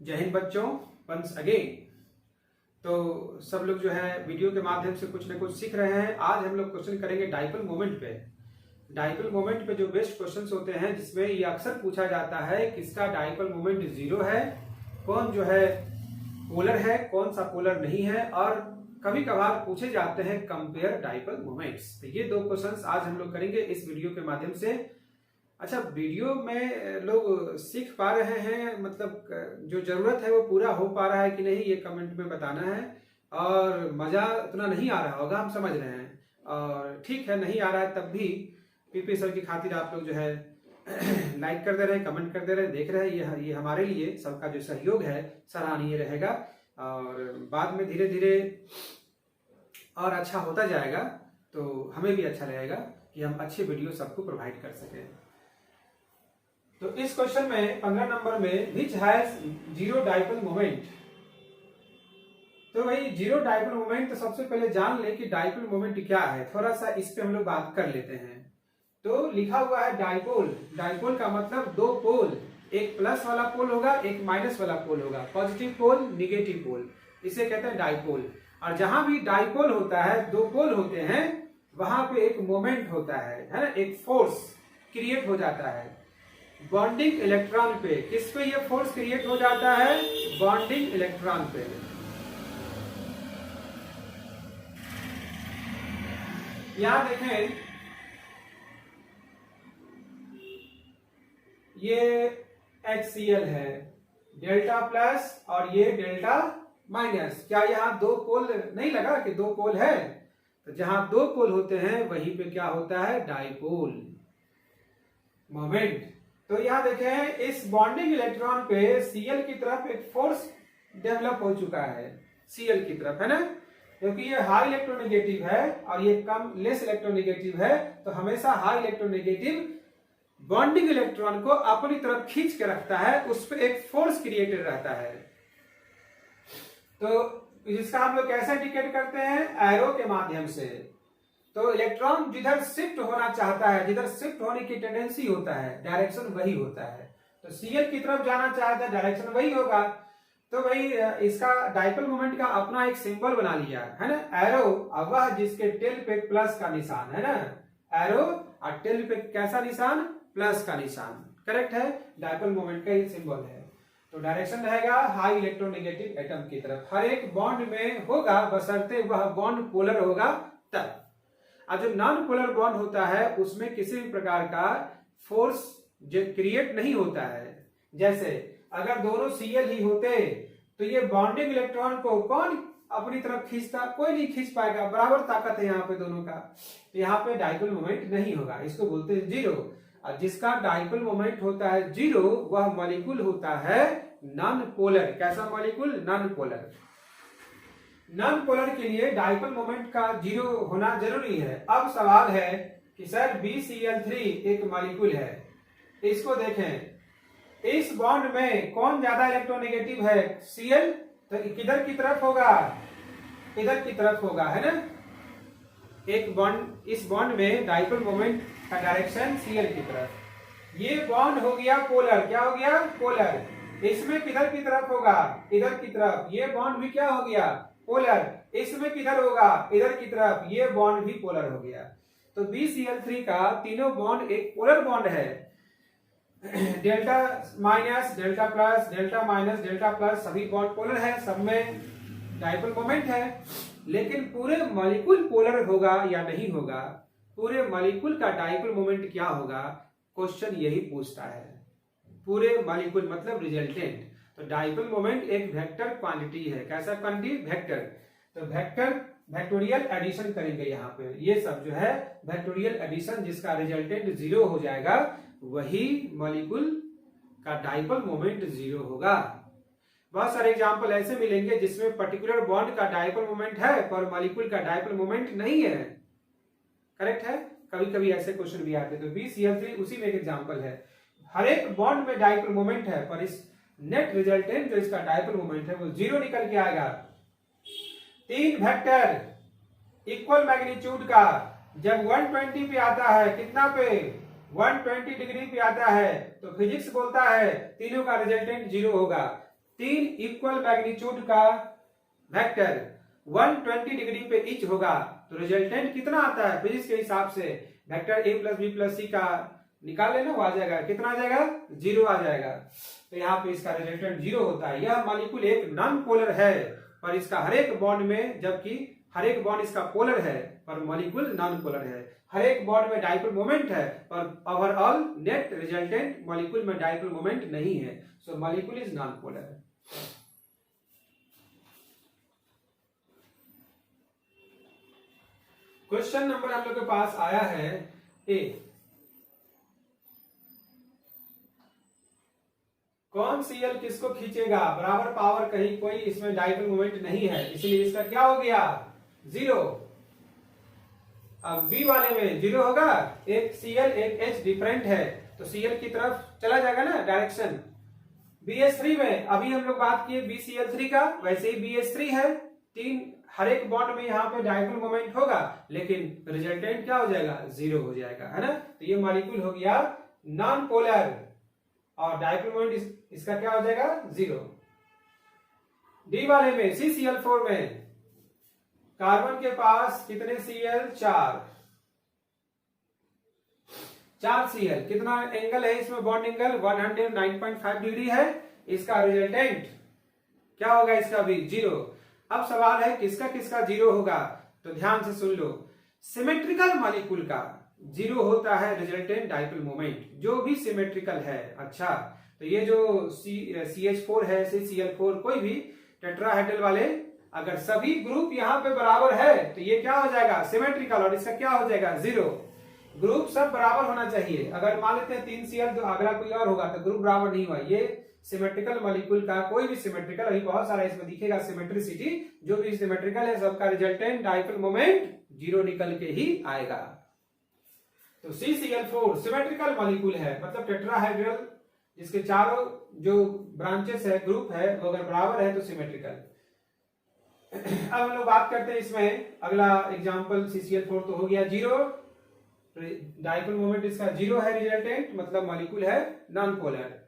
जय हिंद बच्चों, once again. तो सब लोग जो है वीडियो के माध्यम से कुछ न कुछ सीख रहे हैं। आज हम लोग क्वेश्चन करेंगे डाइपोल मोमेंट पे। डाइपोल मोमेंट पे जो बेस्ट क्वेश्चंस होते हैं, जिसमें ये अक्सर पूछा जाता है किसका डाइपोल मोमेंट जीरो है, कौन जो है पोलर है, कौन सा पोलर नहीं है, और कभी कभार पूछे जाते हैं कंपेयर डाइपोल मोमेंट्स। तो ये दो क्वेश्चंस आज हम लोग करेंगे इस वीडियो के माध्यम से। अच्छा, वीडियो में लोग सीख पा रहे हैं, मतलब जो जरूरत है वो पूरा हो पा रहा है कि नहीं, ये कमेंट में बताना है। और मजा उतना नहीं आ रहा होगा, हम समझ रहे हैं, और ठीक है नहीं आ रहा है तब भी पीपी सर की खातिर आप लोग जो है लाइक कर दे रहे हैं, कमेंट कर दे रहे हैं, देख रहे हैं। ये हमारे लिए सबका जो सहयोग है सराहनीय रहेगा, और बाद में धीरे धीरे और अच्छा होता जाएगा तो हमें भी अच्छा रहेगा कि हम अच्छे वीडियो सबको प्रोवाइड कर सकें। तो इस क्वेश्चन में 15 नंबर में which has zero dipole moment. तो भाई जीरो डाइपोल मोमेंट, तो सबसे पहले जान ले कि डाइपोल मोमेंट क्या है। थोड़ा सा इस पे हम लोग बात कर लेते हैं। तो लिखा हुआ है डाइपोल। डाइपोल का मतलब दो पोल, एक प्लस वाला पोल होगा, एक माइनस वाला पोल होगा, पॉजिटिव पोल, निगेटिव पोल, इसे कहते हैं डाइपोल। और जहां भी डाइपोल होता है, दो पोल होते हैं, वहां पे एक मोमेंट होता है ना, एक फोर्स क्रिएट हो जाता है। बॉन्डिंग इलेक्ट्रॉन पे, किस पे ये फोर्स क्रिएट हो जाता है? बॉन्डिंग इलेक्ट्रॉन पे। यहां देखें, ये HCl है, डेल्टा प्लस, और ये डेल्टा माइनस। क्या यहाँ दो पोल नहीं लगा कि दो पोल है? तो जहां दो पोल होते हैं वहीं पे क्या होता है? Dipole moment. तो यहां देखें, इस बॉन्डिंग इलेक्ट्रॉन पे Cl की तरफ एक फोर्स डेवलप हो चुका है, Cl की तरफ, है ना, क्योंकि ये हाई इलेक्ट्रोनेगेटिव है और ये कम लेस इलेक्ट्रोनेगेटिव है। तो हमेशा हाई इलेक्ट्रोनेगेटिव बॉन्डिंग इलेक्ट्रॉन को अपनी तरफ खींच के रखता है, उस पर एक फोर्स क्रिएटेड रहता है। तो जिसका हम लोग कैसे इंडिकेट करते हैं? एरो के माध्यम से। तो इलेक्ट्रॉन जिधर शिफ्ट होना चाहता है, जिधर शिफ्ट होने की टेंडेंसी होता है, डायरेक्शन वही होता है। तो Cl की तरफ जाना चाहता है, डायरेक्शन वही होगा। तो भाई इसका डाइपोल मोमेंट का अपना एक सिंबल बना लिया है ना, एरो। अब वह जिसके टेल पे प्लस का निशान है ना, एरो, और टेल पे कैसा निशान? प्लस का निशान। करेक्ट है, डाइपोल मोमेंट का ये सिंबल है। तो डायरेक्शन रहेगा हाई इलेक्ट्रोनेगेटिव एटम की तरफ। हर एक बॉन्ड में होगा, बशर्ते वह बॉन्ड पोलर होगा तब। और जो नॉन पोलर बॉन्ड होता है उसमें किसी भी प्रकार का फोर्स क्रिएट नहीं होता है। जैसे अगर दोनों Cl ही होते तो ये बॉन्डिंग इलेक्ट्रॉन को कौन अपनी तरफ खींचता? कोई नहीं खींच पाएगा, बराबर ताकत है यहाँ पे दोनों का। तो यहाँ पे डाइपोल मोमेंट नहीं होगा, इसको बोलते हैं जीरो। और जिसका डाइपोल मोमेंट होता है जीरो, वह मॉलिक्यूल होता है नॉन पोलर। कैसा molecule? Non polar. Non polar के लिए डाइपोल मोमेंट का जीरो होना जरूरी है। अब सवाल है कि सर BCl3 एक मॉलिक्यूल है, इसको देखें, इस बॉन्ड में कौन ज्यादा इलेक्ट्रोनेगेटिव है? Cl। तो किधर की तरफ होगा? इधर की तरफ होगा, है ना। एक बॉन्ड, इस बॉन्ड में डाइपोल मोमेंट का डायरेक्शन Cl की तरफ। ये बॉन्ड हो गया पोलर। क्या हो गया? पोलर। इसमें किधर की तरफ होगा? इधर की तरफ। ये बॉन्ड भी क्या हो गया? पोलर। इसमें किधर होगा? इधर की तरफ। ये बॉन्ड भी पोलर हो गया। तो BCl3 का तीनों बॉन्ड एक पोलर बॉन्ड है। Delta minus, delta plus, delta minus, delta plus, सभी बॉन्ड पोलर है, सब में डाइपोल मोमेंट है। लेकिन पूरे मॉलिक्यूल पोलर होगा या नहीं होगा? पूरे मॉलिक्यूल का डाइपोल मोमेंट क्या होगा? क्वेश्चन यही पूछता है। पूरे मॉलिक्यूल मतलब रिजल्टेंट। तो डाइपोल मोमेंट एक वेक्टर क्वांटिटी है। कैसा क्वांटिटी? वेक्टर। तो वेक्टर वेक्टोरियल एडिशन करेंगे यहाँ पे, ये सब जो है वेक्टोरियल एडिशन, जिसका रिजल्टेंट जीरो हो जाएगा, वही मॉलिक्यूल का डाइपोल मोमेंट जीरो होगा। बहुत सारे एग्जांपल ऐसे मिलेंगे जिसमें पर्टिकुलर बॉन्ड का डाइपोल मोमेंट है पर मॉलिक्यूल का डाइपोल मोमेंट नहीं है। करेक्ट है, कभी कभी ऐसे क्वेश्चन भी आते हैं। तो BCl3 उसी में एक एग्जांपल है। हर एक बॉन्ड में डाइपोल मोमेंट है, पर इस नेट रिजल्टेंट जो इसका डाइपोल मोमेंट है वो जीरो निकल के आएगा। तीन वेक्टर इक्वल मैग्नीट्यूड का जब 120 पे आता है, कितना पे? 120 डिग्री पे आता है, तो फिजिक्स बोलता है तीनों का रिजल्टेंट जीरो होगा। तीन इक्वल मैग्नीट्यूड का वेक्टर 120 डिग्री पे ईच होगा तो रिजल्टेंट कितना आता है फिजिक्स के हिसाब से? Vector a plus B plus C का निकाल लेना, वो आ जाएगा, कितना आ जाएगा? 0 आ जाएगा। तो यहाँ पे इसका रिजल्टेंट 0 होता है। यह मॉलिक्यूल एक नॉन पोलर है पर इसका हर एक बॉन्ड में, जबकि हर एक बॉन्ड इसका पोलर है पर मॉलिक्यूल नॉन पोलर है। हर एक बॉन्ड में डाइपोल मोमेंट है पर ओवरऑल नेट रिजल्टेंट मॉलिक्यूल में डाइपोल मोमेंट नहीं है। So molecule is non polar. Question number हम लोग के पास आया है ए। कौन Cl किसको खींचेगा? बराबर पावर, कहीं कोई इसमें डाइपोल मोमेंट नहीं है, इसलिए इसका क्या हो गया? 0। अब बी वाले में 0 होगा, एक Cl एक H डिफरेंट है तो Cl की तरफ चला जाएगा ना डायरेक्शन। BH3 में अभी हम लोग बात किए BCl3 का, वैसे ही BH3 है, तीन हर एक बॉन्ड में यहाँ पे डाइपोल मोमेंट होगा लेकिन रिजल्टेंट क्या हो जाएगा? 0 हो जाएगा, है ना। तो ये मॉलिक्यूल हो गया नॉन पोलर और डाइपोल मोमेंट इसका क्या हो जाएगा? 0। डी वाले में CCl4 में कार्बन के पास कितने Cl? 4 Cl। कितना एंगल है इसमें? बॉन्ड एंगल 109.5 डिग्री है। इसका रिजल्टेंट क्या होगा? इसका भी 0। अब सवाल है किसका किसका 0 होगा, तो ध्यान से सुन लो। सिमेट्रिकल मॉलिक्यूल का 0 होता है रिजल्टेंट डाइपोल मोमेंट, जो भी सिमेट्रिकल है। अच्छा, तो ये जो CH4 है, CCl4, कोई भी टेट्राहेड्रल वाले, अगर सभी ग्रुप यहाँ पे बराबर है तो ये क्या हो जाएगा? सिमेट्रिकल, और इसका क्या हो जाएगा? 0। ग्रुप सब बराबर होना चाहिए। अगर मान लेते हैं 3 Cl तो अगला कोई और होगा तो ग्रुप बराबर नहीं हुआ। ये सिमेट्रिकल मॉलिक्यूल का, कोई भी सिमेट्रिकल, अभी बहुत सारा इसमें दिखेगा सिमेट्रिसिटी, जो भी सिमेट्रिकल है सबका रिजल्टेंट डाइपोल मोमेंट 0 निकल के ही आएगा। तो CCl4 सिमेट्रिकल मॉलिक्यूल है, मतलब टेट्राहेड्रल जिसके चारों जो ब्रांचेस है, ग्रुप है, वो अगर बराबर है तो सिमेट्रिकल। अब हम लोग बात करते हैं इसमें अगला एग्जांपल। CCl4 तो हो गया 0, डाइपोल मोमेंट इसका 0 है रिजल्टेंट, मतलब मॉलिक्यूल है नॉन पोलर।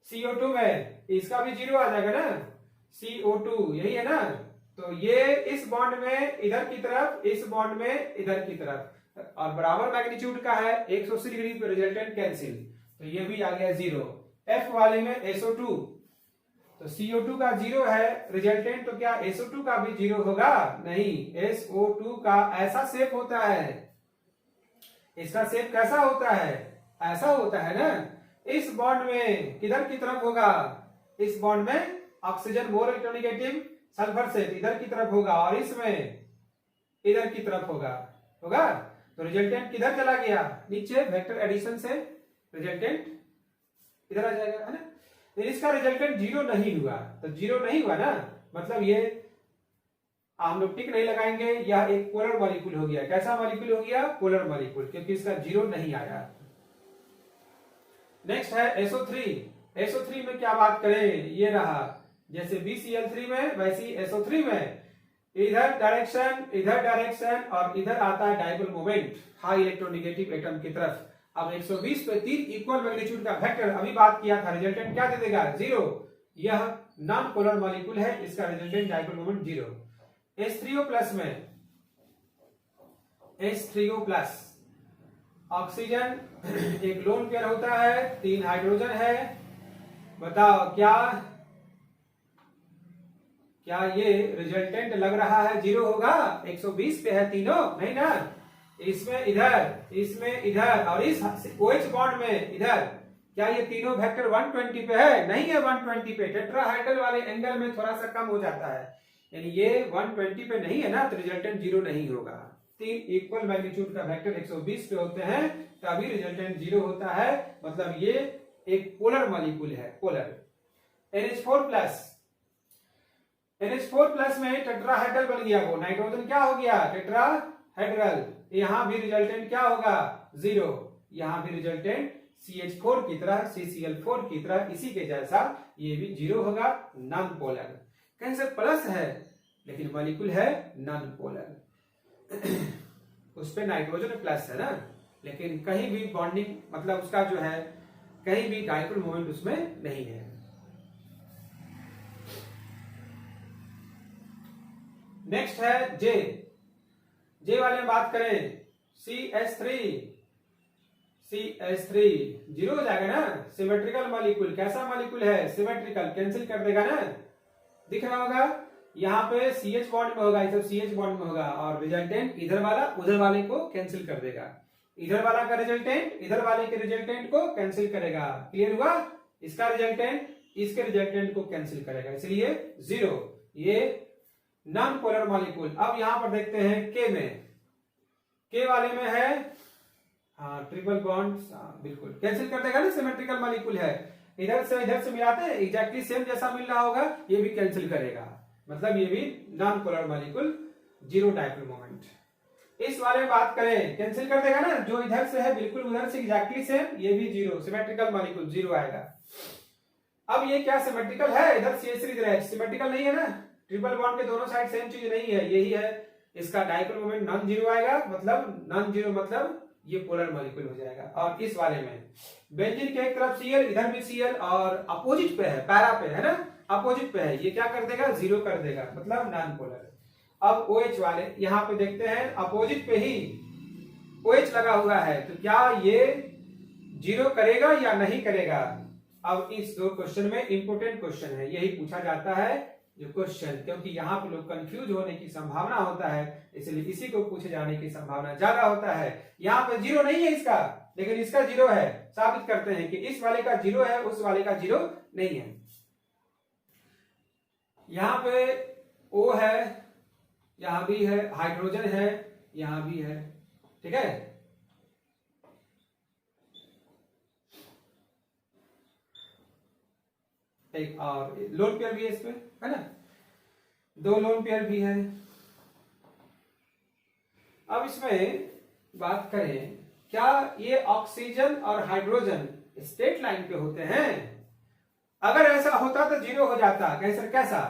CO2 में इसका भी 0 आ जाएगा ना, CO2 यही है ना। तो ये इस बॉन्ड में इधर की तरफ, इस बॉन्ड में इधर की तरफ, और बराबर मैग्नीट्यूड का है, 180 डिग्री पे रिजल्टेंट कैंसिल, तो ये भी आ गया 0। F वाले में SO2, तो CO2 का 0 है रिजल्टेंट, तो क्या SO2 का भी 0 होगा? नहीं, SO2 का ऐसा शेप होता है, इसका शेप कैसा होता है? ऐसा होता है ना। इस बॉन्ड में किधर की तरफ होगा? इस बॉन्ड में ऑक्सीजन मोर इलेक्ट्रोनेगेटिव, सल्फर से इधर की तरफ होगा, और इसमें इधर की तरफ होगा। तो रिजल्टेंट किधर चला गया? नीचे वेक्टर एडिशन से रिजल्टेंट इधर आ जाएगा, है ना। तो इसका रिजल्टेंट 0 नहीं हुआ, तो 0 नहीं हुआ ना, मतलब ये हम लोग टिक नहीं लगाएंगे, यह एक पोलर मॉलिक्यूल हो गया। कैसा मॉलिक्यूल हो गया? पोलर मॉलिक्यूल, क्योंकि इसका 0 नहीं आया। नेक्स्ट है SO3। SO3 में क्या बात करें? ये रहा, जैसे BCl3 में वैसे ही SO3 में इधर डायरेक्शन और इधर आता है dipole moment high electronegative atom की तरफ। अब 120 पे 3 इक्वल मैग्नीट्यूड का वेक्टर अभी बात किया था, रिजल्टेंट क्या दे देगा? 0। यह नॉन पोलर मॉलिक्यूल है, इसका रिजल्टेंट डाइपोल मोमेंट 0। H3O+ में H3O+, ऑक्सीजन एक लोन पेयर होता है, 3 हाइड्रोजन है। बताओ क्या ये रिजल्टेंट लग रहा है 0 होगा? 120 पे है तीनों, नहीं ना। इसमें इधर और इस OH बॉन्ड में इधर, क्या ये तीनों वेक्टर 120 पे है? नहीं है 120 पे। टेट्राहेड्रल वाले एंगल में थोड़ा सा कम हो जाता है, यानी ये 120 पे नहीं है ना, तो रिजल्टेंट 0 नहीं होगा। 3 इक्वल मैग्नीट्यूड का वेक्टर 120 पे होते हैं तभी रिजल्टेंट 0 होता है, मतलब ये एक पोलर मॉलिक्यूल है, पोलर। NH4+ में टेट्राहेड्रल बन गया, वो नाइट्रोजन क्या हो गया? टेट्राहेड्रल। यहां भी रिजल्टेंट क्या होगा? 0। यहां भी रिजल्टेंट CH4 की तरह, CCl4 की तरह, इसी के जैसा ये भी 0 होगा, नॉन पोलर। कहीं से प्लस है लेकिन मॉलिक्यूल है नॉन पोलर। उस पे नाइट्रोजन प्लस है ना, लेकिन कहीं भी बॉन्डिंग, मतलब उसका जो है कहीं भी डाइपोल मोमेंट उसमें नहीं है। नेक्स्ट है जे। जे वाले में बात करें CH3, CH3 जीरो हो जाएगा ना। सिमेट्रिकल मॉलिक्यूल, कैसा मॉलिक्यूल है? सिमेट्रिकल, कैंसिल कर देगा ना, दिख रहा होगा। यहाँ पे CH बॉन्ड में होगा, ये सब CH बॉन्ड में होगा, और रिजल्टेंट इधर वाला उधर वाले को कैंसिल कर देगा। इधर वाला का रिजल्टेंट इधर वाले के रिजल्टेंट को कैंसिल करेगा। क्लियर हुआ? इसका रिजल्टेंट इसके रिजल्टेंट को कैंसिल करेगा, इसलिए जीरो। ये नॉन पोलर मॉलिक्यूल। अब यहां पर देखते हैं के में। के वाले में है हाँ ट्रिपल बॉन्ड, बिल्कुल कैंसिल कर देगा ना, सिमेट्रिकल मॉलिक्यूल है। इधर से मिलाते हैं, एग्जैक्टली सेम जैसा मिल रहा होगा, ये भी कैंसिल करेगा, मतलब ये भी non polar molecule, zero dipole moment. इस वाले में बात करें, कैंसिल कर देगा ना, जो इधर से है बिल्कुल उधर से एग्जैक्टली सेम, ये भी जीरो, सिमेट्रिकल मॉलिक्यूल जीरो आएगा। अब ये क्या सिमेट्रिकल है? इधर CH3 इधर है, सिमेट्रिकल नहीं है ना, ट्रिपल बॉन्ड के दोनों साइड सेम चीज नहीं है, यही है। इसका डाइपोल मोमेंट नॉन जीरो आएगा, मतलब नॉन जीरो मतलब ये पोलर मॉलिक्यूल हो जाएगा। और इस वाले में बेंजीन के एक तरफ Cl, इधर भी Cl, और अपोजिट पे है, पैरा पे है ना, अपोजिट पे है, ये क्या कर देगा? जीरो कर देगा, मतलब नॉन पोलर। अब OH वाले यहां पे देखते हैं, अपोजिट पे ही OH लगा हुआ है, तो क्या ये जीरो करेगा या नहीं करेगा? अब इस दो क्वेश्चन में इंपोर्टेंट क्वेश्चन है, यही पूछा जाता है जो क्वेश्चन, क्योंकि यहाँ पे लोग कंफ्यूज होने की संभावना होता है, इसलिए इसी को पूछे जाने की संभावना ज्यादा होता है। यहाँ पे जीरो नहीं है इसका, लेकिन इसका जीरो है। साबित करते हैं कि इस वाले का जीरो है, उस वाले का जीरो नहीं है। यहाँ पे O है, यहां भी है, हाइड्रोजन है, यहां भी है, ठीक है। एक और लोन पेयर भी है इसमें, है ना, दो लोन पेयर भी है। अब इसमें बात करें, क्या ये ऑक्सीजन और हाइड्रोजन स्ट्रेट लाइन पे होते हैं? अगर ऐसा होता तो जीरो हो जाता। कैसे? कैसा?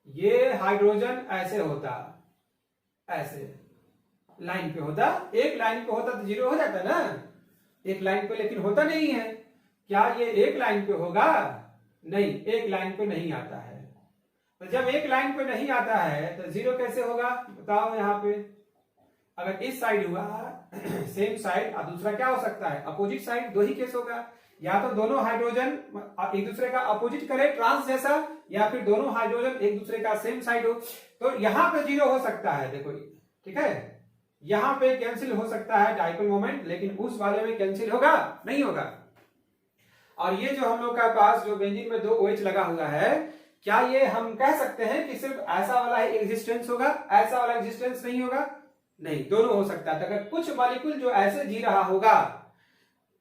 ये हाइड्रोजन ऐसे होता, ऐसे लाइन पे होता, एक लाइन पे होता तो जीरो हो जाता ना, एक लाइन पे, लेकिन होता नहीं है। क्या ये एक लाइन पे होगा? नहीं, एक लाइन पे नहीं आता है। तो जब एक लाइन पे नहीं आता है तो जीरो कैसे होगा? बताओ। यहाँ पे अगर इस साइड हुआ सेम साइड, और दूसरा क्या हो सकता है? Opposite side. दो ही केस होगा, या तो दोनों हाइड्रोजन एक दूसरे का अपोजिट करे, ट्रांस जैसा, या फिर दोनों हाइड्रोजन एक दूसरे का सेम साइड हो। तो यहां पे जीरो हो सकता है, देखो, ठीक है, यहां पे कैंसिल हो सकता है डाइपोल मोमेंट, लेकिन उस वाले में कैंसिल होगा? नहीं होगा। और ये जो हम लोग का पास जो बेंजीन में दो OH लगा हुआ है, क्या ये हम कह सकते हैं कि सिर्फ ऐसा वाला ही एग्जिस्टेंस होगा, ऐसा वाला एग्जिस्टेंस नहीं होगा? नहीं, दोनों हो सकता है। अगर कुछ मॉलिक्यूल जो ऐसे जी रहा होगा,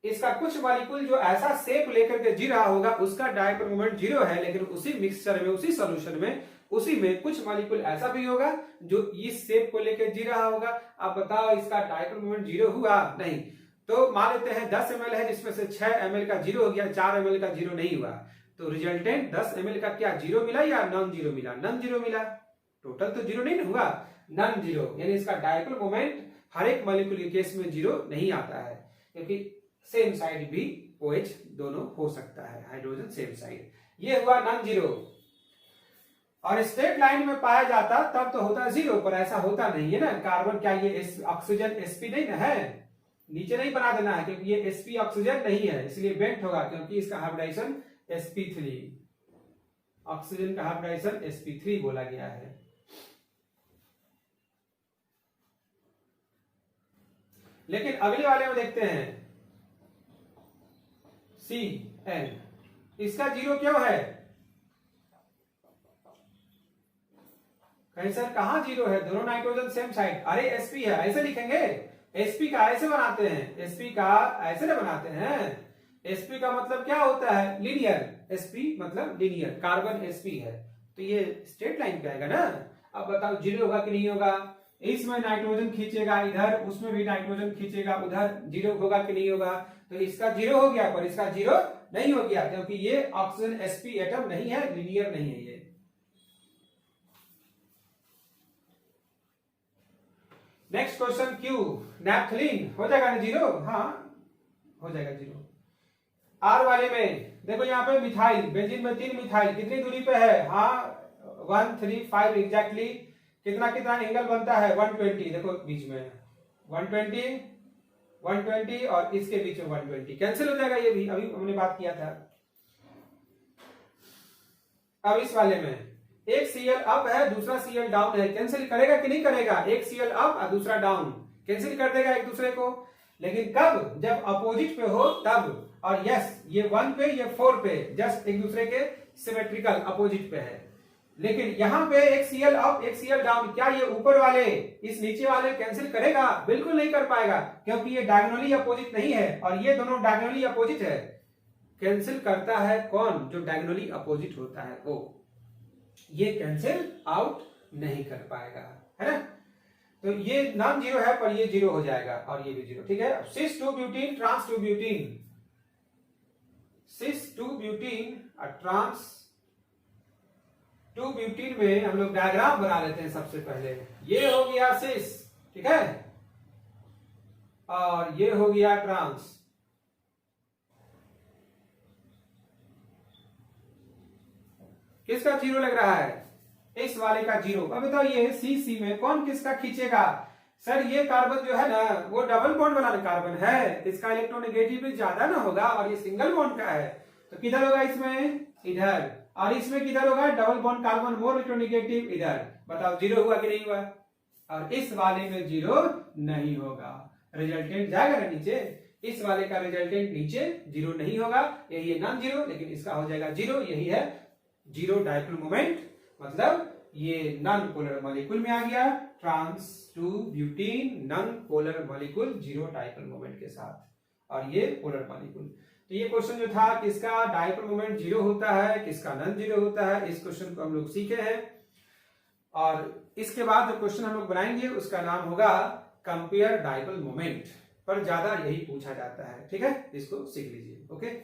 इसका कुछ मॉलिक्यूल जो ऐसा शेप लेकर के जी रहा होगा, उसका डाइपोल मोमेंट जीरो है, लेकिन उसी मिक्सचर में, उसी सॉल्यूशन में, उसी में कुछ मॉलिक्यूल ऐसा भी होगा जो इस शेप को लेकर जी रहा होगा। अब बताओ इसका डाइपोल मोमेंट जीरो हुआ? नहीं। तो मान लेते हैं 10 ml है, जिसमें से 6 ml का जीरो हो गया, 4 ml का जीरो नहीं हुआ, तो रिजल्टेंट 10 ml का क्या जीरो मिला या नॉन जीरो मिला? नॉन जीरो मिला। टोटल तो जीरो नहीं हुआ, नॉन जीरो, यानी इसका डाइपोल मोमेंट हर एक मॉलिक्यूल के केस में जीरो नहीं आता है, क्योंकि सेम साइड भी OH दोनों हो सकता है, हाइड्रोजन सेम साइड। ये हुआ नॉन जीरो। और स्ट्रेट लाइन में पाया जाता तब तो होता जीरो, पर ऐसा होता नहीं है ना। कार्बन, क्या ये ऑक्सीजन sp नहीं ना है, नीचे नहीं बना देना है, क्योंकि ये sp ऑक्सीजन नहीं है, इसलिए बेंट होगा, क्योंकि इसका हाइब्रिडाइजेशन sp3, ऑक्सीजन का हाइब्रिडाइजेशन sp3 बोला गया है। लेकिन अगले वाले में देखते हैं Cn, इसका जीरो क्यों है? कहीं सर कहां जीरो है? दोनों नाइट्रोजन सेम साइड। अरे sp है, ऐसे लिखेंगे, sp का ऐसे बनाते हैं, sp का ऐसे ना बनाते हैं। sp का मतलब क्या होता है? लीनियर। sp मतलब लीनियर, कार्बन sp है, तो ये स्ट्रेट लाइन पे आएगा ना। अब बताओ जीरो होगा कि नहीं होगा? इसमें नाइट्रोजन खींचेगा इधर, उसमें भी नाइट्रोजन खींचेगा उधर, जीरो होगा कि नहीं होगा? तो इसका जीरो हो गया, पर इसका जीरो नहीं हो गया, क्योंकि ये ऑक्सीजन sp एटम नहीं है, लीनियर नहीं है ये। नेक्स्ट क्वेश्चन Q, नैप्थलीन हो जाएगा ना जीरो? हाँ हो जाएगा जीरो। R वाले में देखो, यहाँ पे मिथाइल, बेंजीन में 3 मिथाइल, कितनी दूरी पे है? हाँ 1 3 5 एग्जैक्टली। कितना कितना एंगल बनता है 120, देखो बीच में 120 120 और इसके बीच में 120 कैंसिल हो जाएगा, ये भी अभी हमने बात किया था। अब इस वाले में एक सीएल अप है दूसरा सीएल डाउन है, कैंसिल करेगा कि नहीं करेगा? एक सीएल अप और दूसरा डाउन कैंसिल कर देगा एक दूसरे को, लेकिन कब? जब अपोजिट पे हो तब। और यस, ये 1 पे ये 4 पे जस्ट एक दूसरे के सिमेट्रिकल अपोजिट पे है। लेकिन यहां पे एक सीएल अप एक सीएल डाउन, क्या ये ऊपर वाले इस नीचे वाले कैंसिल करेगा? बिल्कुल नहीं कर पाएगा, क्योंकि ये डायगोनली अपोजिट नहीं है और ये दोनों डायगोनली अपोजिट है। कैंसिल करता है कौन? जो डायगोनली अपोजिट होता है वो, ये कैंसिल आउट नहीं कर पाएगा, है ना। तो ये नॉन जीरो है पर ये जीरो हो जाएगा और ये भी जीरो, ठीक है। सिस 2 ब्यूटीन ट्रांस 2 ब्यूटीन, सिस 2 ब्यूटीन और ट्रांस 2 ब्यूटीन में हम लोग डायग्राम बना लेते हैं सबसे पहले। ये हो गया सिस, ठीक है, और ये हो गया ट्रांस। किसका जीरो लग रहा है? इस वाले का जीरो। अब बताओ ये सी में कौन किसका खींचेगा? सर ये कार्बन जो है ना वो डबल बॉन्ड वाला कार्बन है, इसका इलेक्ट्रोनेगेटिव ज्यादा ना होगा और ये सिंगल बॉन्ड का है, तो किधर होगा इसमें? इधर। और इसमें किधर होगा? Double bond carbon more electronegative, इधर। बताओ जीरो हुआ कि नहीं हुआ? और इस वाले में जीरो नहीं होगा, रिजल्टेंट जाएगा ना नीचे। इस वाले का रिजल्टेंट नीचे जीरो नहीं होगा, यही है नॉन जीरो, लेकिन इसका हो जाएगा जीरो। यही है जीरो डाइपोल मोमेंट, मतलब ये नॉन पोलर मॉलिक्यूल में आ गया। Trans 2 butene non polar molecule zero dipole moment के साथ, और ये पोलर मॉलिक्यूल। तो ये क्वेश्चन जो था किसका डाइपोल मोमेंट जीरो होता है, किसका नॉन जीरो होता है, इस क्वेश्चन को हम लोग सीखे हैं। और इसके बाद जो क्वेश्चन हम लोग बनाएंगे उसका नाम होगा कंपेयर डाइपोल मोमेंट, पर ज्यादा यही पूछा जाता है, ठीक है, इसको सीख लीजिए। ओके,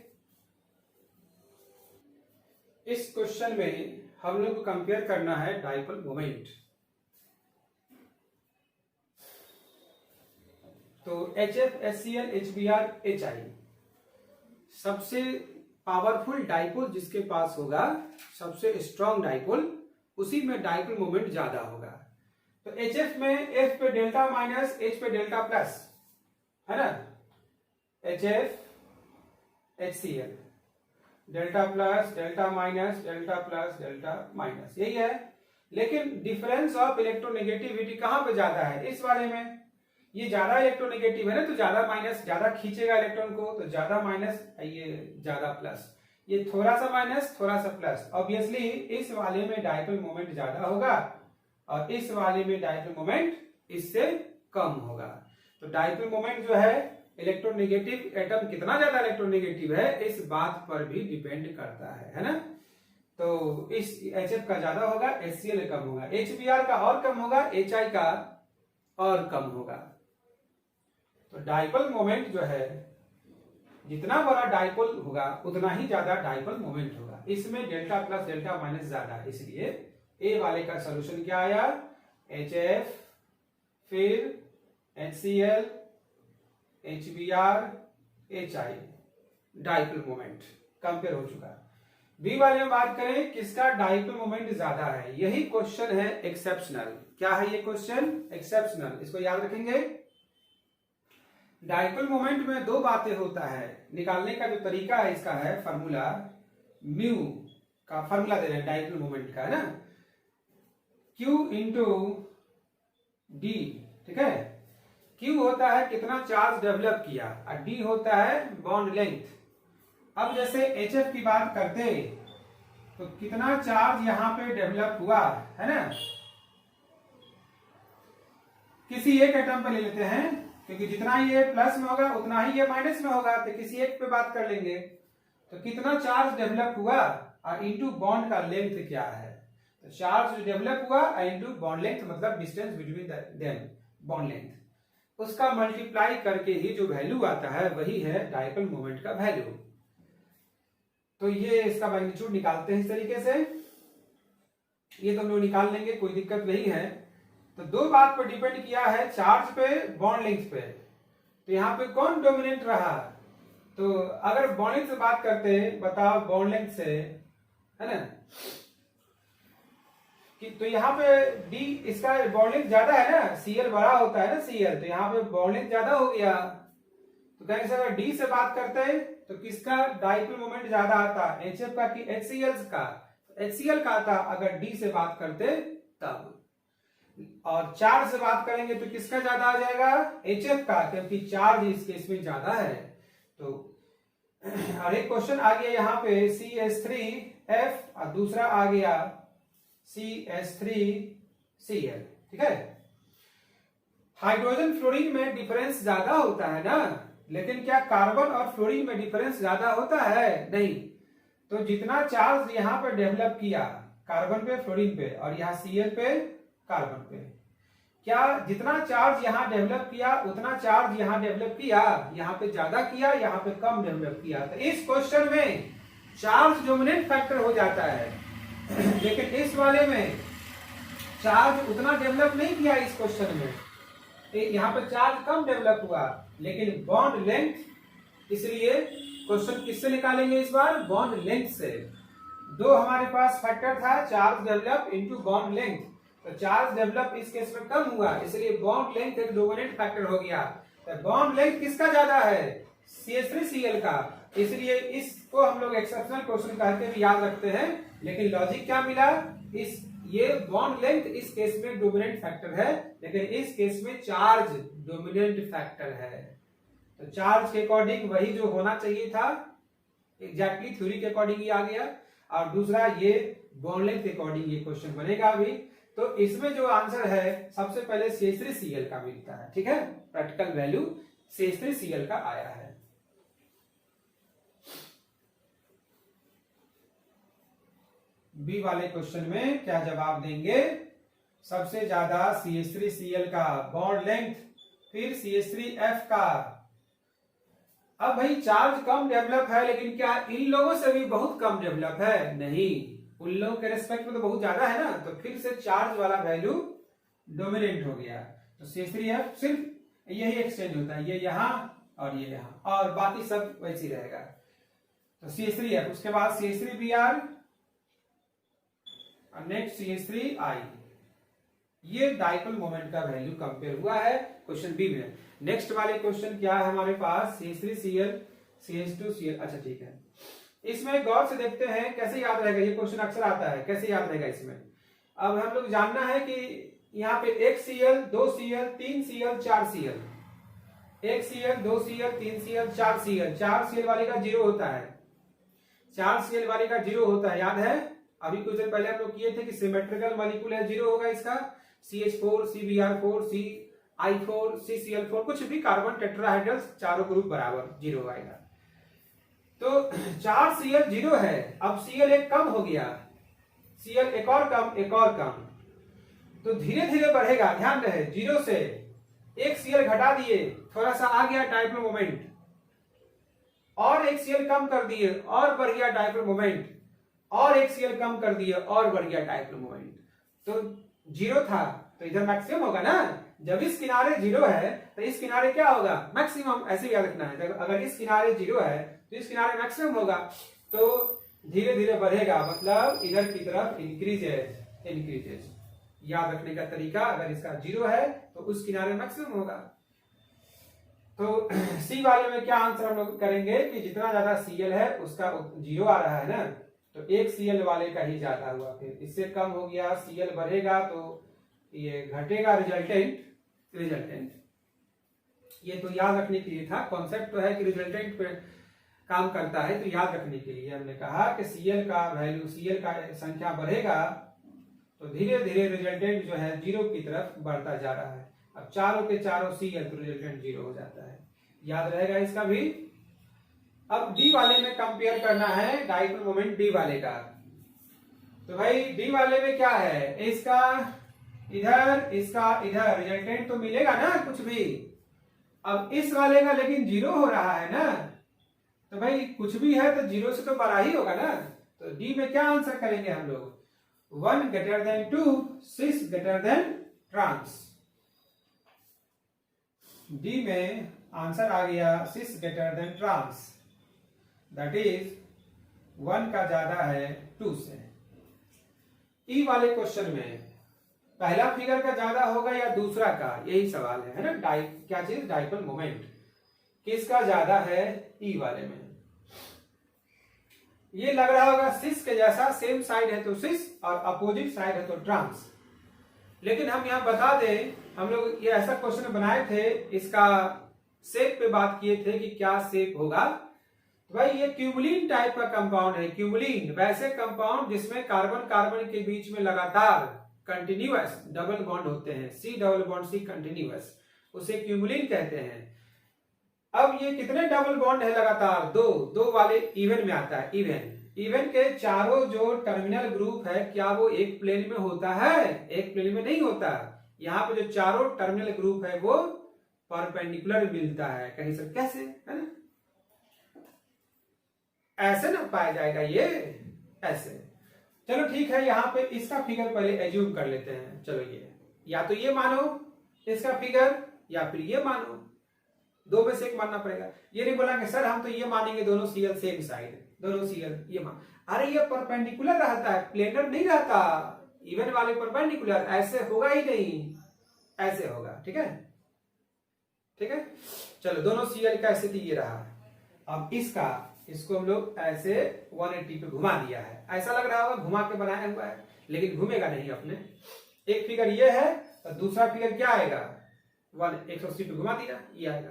इस क्वेश्चन में हम लोग को कंपेयर करना है डाइपोल मोमेंट। तो HF, HCl, HBr, HI सबसे पावरफुल डाइपोल जिसके पास होगा, सबसे स्ट्रॉन्ग डाइपोल, उसी में डाइपोल मोमेंट ज्यादा होगा। तो HF में F पे डेल्टा माइनस H पे डेल्टा प्लस, है ना। HF HCl delta plus delta minus delta plus delta minus, यही है। लेकिन डिफरेंस ऑफ इलेक्ट्रोनेगेटिविटी कहां पे ज्यादा है? इस वाले में। ये ज्यादा इलेक्ट्रोनेगेटिव है ना, तो ज्यादा माइनस, ज्यादा खींचेगा इलेक्ट्रॉन को, तो ज्यादा माइनस, ये ज्यादा प्लस, ये थोड़ा सा माइनस थोड़ा सा प्लस। ऑब्वियसली इस वाले में डाइपोल मोमेंट ज्यादा होगा और इस वाले में डाइपोल मोमेंट इससे कम होगा। तो डाइपोल मोमेंट जो है, इलेक्ट्रोनेगेटिव एटम कितना ज्यादा इलेक्ट्रोनेगेटिव है, इस बात पर भी डिपेंड करता है ना। तो इस HF का ज्यादा होगा, HCl कम होगा, HBr का और कम होगा, HI का और कम होगा। तो डाइपोल मोमेंट जो है, जितना बड़ा डाइपोल होगा उतना ही ज्यादा डाइपोल मोमेंट होगा। इसमें डेल्टा प्लस डेल्टा माइनस ज्यादा है, इसलिए ए वाले का सोल्यूशन क्या आया? HF, फिर HCl, HBr, HI dipole moment compare हो चुका। बी वाले में बात करें किसका डाइपोल मोमेंट ज्यादा है, यही क्वेश्चन है एक्सेप्शनल। क्या है ये क्वेश्चन? एक्सेप्शनल। इसको याद रखेंगे। डाइपोल मोमेंट में दो बातें होता है, निकालने का जो तरीका है इसका है फार्मूला, म्यू का फार्मूला दे रहे हैं डाइपोल मोमेंट का, है ना, Q इंटू डी, ठीक है। Q होता है कितना चार्ज डेवलप किया और D होता है बॉन्ड लेंथ। अब जैसे HF की बात करते तो कितना चार्ज यहां पे डेवलप हुआ, है ना। किसी एक एटम पे ले लेते हैं, क्योंकि जितना ये प्लस में होगा उतना ही ये माइनस में होगा, तो किसी एक पे बात कर लेंगे। तो कितना चार्ज डेवलप हुआ और इनटू बॉन्ड का लेंथ क्या है। तो चार्ज डेवलप हुआ इनटू बॉन्ड लेंथ, मतलब distance between them, bond length, उसका मल्टीप्लाई करके ही जो वैल्यू आता है वही है डाइपोल मोमेंट का वैल्यू। तो ये इसका मैग्नीट्यूड निकालते हैं इस तरीके से, ये तो हम लोग निकाल लेंगे, कोई दिक्कत नहीं है। तो दो बात पर डिपेंड किया है, चार्ज पे, बॉन्ड लेंथ पे। तो यहाँ पे कौन डोमिनेंट रहा? तो अगर बॉन्ड लेंथ से बात करते हैं, बताओ बॉन्ड लेंथ से, है ना, तो यहाँ पे डी इसका बॉन्ड लेंथ ज्यादा है ना, सीएल बड़ा होता है ना सीएल, तो यहाँ पे बॉन्ड लेंथ ज्यादा हो गया। तो कहेंगे सर अगर डी से बात करते हैं तो किसका डाइपोल मोमेंट ज्यादा आता, एचएफ का कि एचसीएल का? एचसीएल का आता अगर डी से बात करते तब। और चार्ज से बात करेंगे तो किसका ज्यादा आ जाएगा, एचएफ का, क्योंकि चार्ज इस केस में ज्यादा है। तो और एक क्वेश्चन आ गया यहाँ पे CH3F और दूसरा आ गया CH3Cl, ठीक है। हाइड्रोजन फ्लोरीन में डिफरेंस ज्यादा होता है ना, लेकिन क्या कार्बन और फ्लोरीन में डिफरेंस ज्यादा होता है? नहीं। तो जितना चार्ज यहाँ पे डेवलप किया कार्बन पे फ्लोरीन पे और यहाँ Cl पे कार्बन पे, क्या जितना चार्ज यहाँ डेवलप किया उतना चार्ज यहाँ डेवलप किया, यहाँ पे ज्यादा किया यहाँ पे कम डेवलप किया? तो इस क्वेश्चन में चार्ज डोमिनेंट फैक्टर हो जाता है, लेकिन इस वाले में चार्ज उतना डेवलप नहीं किया इस क्वेश्चन में, यहाँ पे चार्ज कम डेवलप हुआ लेकिन बॉन्ड लेंथ, इसलिए क्वेश्चन किससे निकालेंगे इस बार, बॉन्ड लेंथ से। दो हमारे पास फैक्टर था, charge develop into bond length, तो चार्ज डेवलप इस केस में कम हुआ इसलिए बॉन्ड लेंथ एक डोमिनेंट फैक्टर हो गया। तो बॉन्ड लेंथ किसका ज्यादा है, CH3Cl का, इसलिए इसको हम लोग एक्सेप्शनल क्वेश्चन कहते हुए याद रखते हैं। लेकिन लॉजिक क्या मिला, इस ये बॉन्ड लेंथ इस केस में डोमिनेंट फैक्टर है, लेकिन इस केस में चार्ज डोमिनेंट फैक्टर है। तो चार्ज के अकॉर्डिंग वही जो होना चाहिए था एग्जैक्टली थ्योरी के अकॉर्डिंग ही आ गया, और दूसरा ये बॉन्ड लेंथ के अकॉर्डिंग ये क्वेश्चन बनेगा अभी। तो इसमें जो आंसर है सबसे पहले CH3Cl का मिलता है, ठीक है, प्रैक्टिकल वैल्यू CH3Cl का आया है। बी वाले क्वेश्चन में क्या जवाब देंगे, सबसे ज्यादा CH3Cl का बॉन्ड लेंथ, फिर CH3F का। अब भाई चार्ज कम डेवलप है, लेकिन क्या इन लोगों से भी बहुत कम डेवलप है? नहीं, उन लोगों के रेस्पेक्ट में तो बहुत ज्यादा है ना, तो फिर से चार्ज वाला वैल्यू डोमिनेंट हो गया। तो CH3F सिर्फ यही एक्सचेंज होता है, ये यहाँ और ये यहाँ, और बाकी सब वैसे ही रहेगा। तो CH3F, उसके बाद CH3Br और नेक्स्ट CH3I, ये डाइपोल मोमेंट का वैल्यू कंपेयर हुआ है क्वेश्चन बी में। नेक्स्ट वाले क्वेश्चन क्या है हमारे पास, CH3Cl CH2Cl, अच्छा ठीक है। इसमें गौर से देखते हैं कैसे याद रहेगा, ये क्वेश्चन अक्सर आता है, कैसे याद रहेगा इसमें। अब हम लोग जानना है कि यहाँ पे 1 Cl 2 Cl 3 Cl 4 Cl, 1 Cl 2 Cl 3 Cl 4 Cl, 4 Cl वाले का 0 होता है, 4 Cl वाले का 0 होता है, याद है? अभी कुछ देर पहले हम लोग किए थे कि सिमेट्रिकल मॉलिक्यूल है, 0 होगा इसका, CH4 CBr4 CI4 CCl4, कुछ भी कार्बन टेट्राहाइड्रल चारों ग्रुप बराबर 0 आएगा। तो 4 Cl 0 है, अब Cl एक कम हो गया, Cl एक और कम, एक और कम, तो धीरे धीरे बढ़ेगा, ध्यान रहे, 0 से 1 Cl घटा दिए, थोड़ा सा आ गया डाइपोल मोमेंट, और 1 Cl कम कर दिए और बढ़ गया डाइपोल मोमेंट, और 1 Cl कम कर दिए और बढ़ गया डाइपोल मोमेंट। तो 0 था तो इधर मैक्सिमम होगा ना, जब इस किनारे 0 है तो इस किनारे क्या होगा, मैक्सिमम, ऐसे याद रखना है। अगर इस किनारे 0 है तो इस किनारे मैक्सिमम होगा, तो धीरे धीरे बढ़ेगा, मतलब इधर की तरफ इंक्रीजेस। याद रखने का तरीका, अगर इसका 0 है तो उस किनारे मैक्सिमम होगा। तो सी वाले में क्या आंसर हम लोग करेंगे कि जितना ज्यादा Cl है उसका 0 आ रहा है ना, तो 1 Cl वाले का ही ज्यादा हुआ, फिर इससे कम हो गया, Cl बढ़ेगा तो ये घटेगा, रिजल्टेंट। ये तो याद रखने के लिए था, कॉन्सेप्ट तो है कि रिजल्टेंट पे काम करता है, तो याद रखने के लिए हमने कहा कि Cl का वैल्यू, Cl का संख्या बढ़ेगा तो धीरे धीरे रिजल्टेंट जो है 0 की तरफ बढ़ता जा रहा है। अब चारों के चारों Cl तो रिजल्टेंट 0 हो जाता है, याद रहेगा इसका भी। अब डी वाले में कंपेयर करना है डाइपोल मोमेंट डी वाले का। तो भाई डी वाले में क्या है, इसका इधर, इसका इधर, रिजल्टेंट तो मिलेगा ना कुछ भी। अब इस वाले का लेकिन 0 हो रहा है ना, तो भाई कुछ भी है तो 0 से तो बड़ा ही होगा ना। तो डी में क्या आंसर करेंगे हम लोग, 1 greater than 2, 6 greater than trans। D में आंसर आ गया 6 greater than trans, that is 1 का ज्यादा है 2 से। ई वाले क्वेश्चन में पहला फिगर का ज्यादा होगा या दूसरा का, यही सवाल है ना। क्या चीज, डाइपोल मोमेंट किसका ज्यादा है, ई वाले में। ये लग रहा होगा सिस के जैसा, सेम साइड है तो सिस और अपोजिट साइड है तो ट्रांस। लेकिन हम यहाँ बता दें, हम लोग ये ऐसा क्वेश्चन बनाए थे, इसका शेप पे बात किए थे कि क्या शेप होगा। तो भाई ये क्यूमुलिन टाइप का कंपाउंड है। क्यूमुलिन वैसे कंपाउंड जिसमें कार्बन कार्बन के बीच में लगातार कंटिन्यूअस डबल बॉन्ड होते हैं, C double bond C continuous, उसे क्यूमुलिन कहते हैं। अब ये कितने डबल बॉन्ड है लगातार, दो वाले इवन में आता है। इवन के चारों जो टर्मिनल ग्रुप है, क्या वो एक प्लेन में होता है, एक प्लेन में नहीं होता। यहाँ पे जो चारों टर्मिनल ग्रुप है वो परपेंडिकुलर मिलता है। कहीं सर कैसे, है ना, ऐसे ना पाया जाएगा ये, ऐसे। चलो ठीक है, यहाँ पे इसका फिगर पहले एज्यूम कर लेते हैं। चलो ये या तो ये मानो इसका फिगर या फिर ये मानो, दो में से एक मानना पड़ेगा। ये नहीं बोला कि सर हम तो ये मानेंगे दोनों सीएल सेम साइड, दोनों सीएल ये मान। अरे ये परपेंडिकुलर रहता है, प्लेनर नहीं रहता। इवन वाले परपेंडिकुलर, ऐसे होगा ही नहीं, ऐसे होगा। ठीक है, ठीक है। चलो दोनों सीएल का स्थिति ये रहा। अब इसको हम लोग ऐसे 180 पे घुमा दिया है। ऐसा लग रहा होगा घुमा के बनाया हुआ है, लेकिन घूमेगा नहीं अपने। एक फिगर ये है और दूसरा फिगर क्या आएगा, 180 पे घुमा दिया, ये आएगा।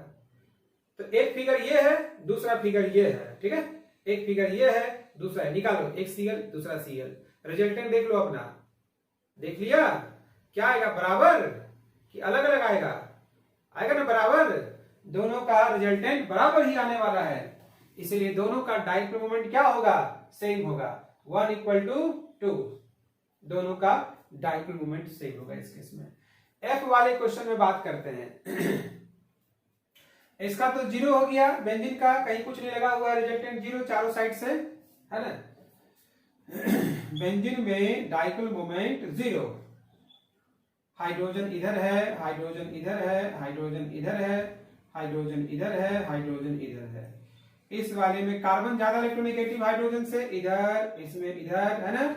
तो एक फिगर ये है, दूसरा फिगर ये है। ठीक है, एक फिगर ये है, दूसरा है। निकालो, एक सीएल दूसरा सीएल, रिजल्टेंट देख लो अपना। देख लिया, क्या आएगा, बराबर कि अलग अलग आएगा, आएगा ना बराबर। दोनों का रिजल्टेंट बराबर ही आने वाला है, इसलिए दोनों का डाइपोल मोमेंट क्या होगा, सेम होगा। 1 = 2, दोनों का डाइपोल मोमेंट सेम होगा इस केस में। एफ वाले क्वेश्चन में बात करते हैं। इसका तो 0 हो गया, बेंजीन का कहीं कुछ नहीं लगा हुआ है, रिजल्टेंट 0 चारों साइड से, है ना। बेंजीन में डाइपोल मोमेंट 0, हाइड्रोजन इधर है, हाइड्रोजन इधर है, हाइड्रोजन इधर है, हाइड्रोजन इधर है, हाइड्रोजन इधर है। इस वाले में कार्बन ज्यादा इलेक्ट्रोनेगेटिव हाइड्रोजन से, इधर, इसमें इधर, है ना,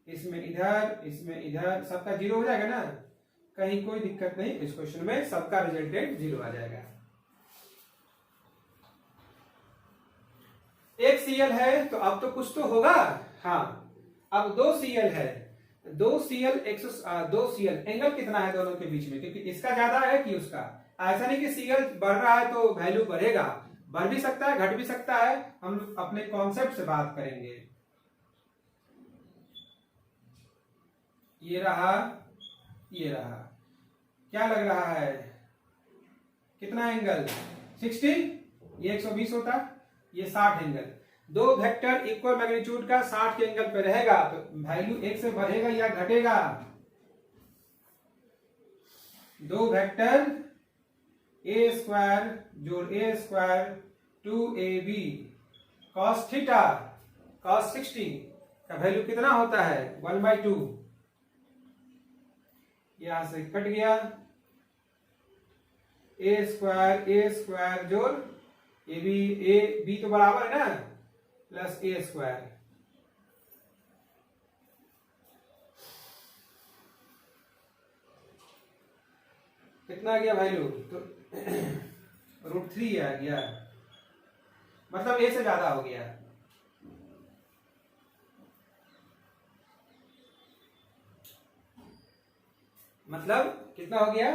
इसमें इधर, इसमें इधर, सबका 0 हो जाएगा ना, कहीं कोई दिक्कत नहीं। इस क्वेश्चन में सबका रिजल्टेंट 0 आ जाएगा। एक सीएल है तो अब तो कुछ तो होगा। हाँ, अब 2 सीएल है, 2 सीएल एंगल कितना है दोनों के बीच में, क्योंकि इसका ज्यादा है कि उसका। ऐसा नहीं कि सीएल बढ़ रहा है तो वैल्यू बढ़ेगा, बढ़ भी सकता है, घट भी सकता है। हम अपने कॉन्सेप्ट से बात करेंगे। ये रहा, ये रहा, क्या लग रहा है, कितना एंगल, 60, ये 120 होता, ये 60 एंगल। 2 वेक्टर इक्वल मैग्नीट्यूड का 60 के एंगल पे रहेगा, तो वैल्यू 1 से बढ़ेगा या घटेगा। 2 वेक्टर a² जोड़ a² 2ab cos theta cos 60 का वैल्यू कितना होता है, 1/2। यहां से कट गया, a² जोड़ ab तो बराबर है ना, प्लस a²। कितना आ गया वैल्यू, तो √3 आ गया, मतलब a से ज्यादा हो गया। मतलब कितना हो गया,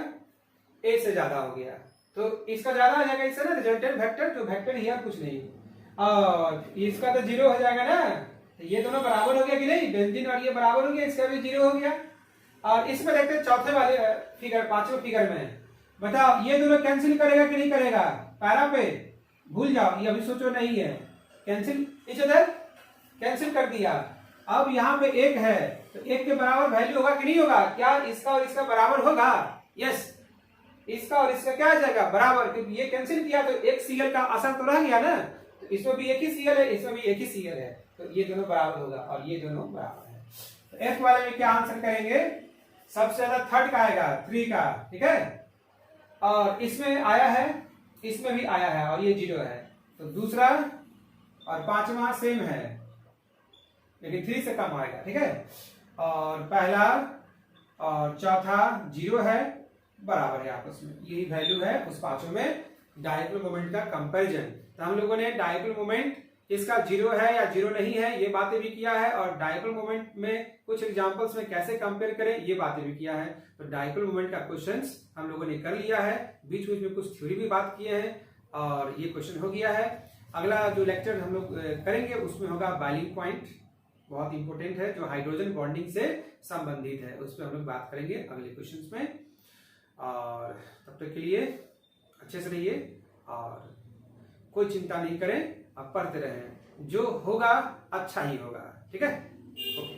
a से ज्यादा हो गया, तो इसका ज्यादा आ जाएगा इससे ना, रिजल्टेंट वेक्टर, तो वेक्टर ही कुछ नहीं, और इसका तो 0 हो जाएगा ना। तो ये दोनों बराबर हो गया कि नहीं, बेंजीन और ये बराबर हो गया, इसका भी 0 हो गया। और इसमें देखते हैं चौथे वाले फिगर, 5वें फिगर में, बताओ ये दोनों कैंसिल करेगा कि नहीं करेगा, पैरा पे भूल जाओ, ये अभी सोचो नहीं है, कैंसिल, इच अदर कैंसिल कर दिया। अब यहाँ पे 1 है, तो 1 के बराबर वैल्यू होगा कि नहीं होगा, क्या इसका और इसका बराबर होगा, यस, इसका और इसका क्या आ जाएगा, बराबर, क्योंकि ये कैंसिल किया तो एक सीएल का असर तो रह गया ना, तो इसमें भी एक ही सीएल है, इसमें भी एक ही सीएल है, तो ये दोनों बराबर होगा और ये दोनों बराबर है। तो एफ वाले में क्या आंसर करेंगे, सबसे ज्यादा थर्ड का आएगा, 3 का, ठीक है। और इसमें आया है, इसमें भी आया है, और ये 0 है, तो दूसरा और 5वां सेम है, लेकिन 3 से कम आएगा, ठीक है। और पहला और चौथा 0 है, बराबर है आपस में, यही वैल्यू है उस पांचों में डायपोल मोमेंट का कंपैरिजन। तो हम लोगों ने डायपोल मोमेंट इसका 0 है या 0 नहीं है ये बातें भी किया है, और डायपोल मोमेंट में कुछ एग्जांपल्स में कैसे कंपेयर करें ये बातें भी किया है। तो डायपोल मोमेंट का क्वेश्चंस हम लोगों ने कर लिया है, बीच बीच में कुछ थ्योरी भी बात किए हैं और ये क्वेश्चन हो गया है। अगला जो लेक्चर हम लोग करेंगे उसमें होगा बॉइलिंग पॉइंट, बहुत इंपॉर्टेंट है, जो हाइड्रोजन बॉन्डिंग से संबंधित है, उस पर हम लोग बात करेंगे अगले क्वेश्चंस में। और तब तक के लिए अच्छे से रहिए और कोई चिंता नहीं करें, आप पढ़ते रहें, जो होगा अच्छा ही होगा, ठीक है। ओके।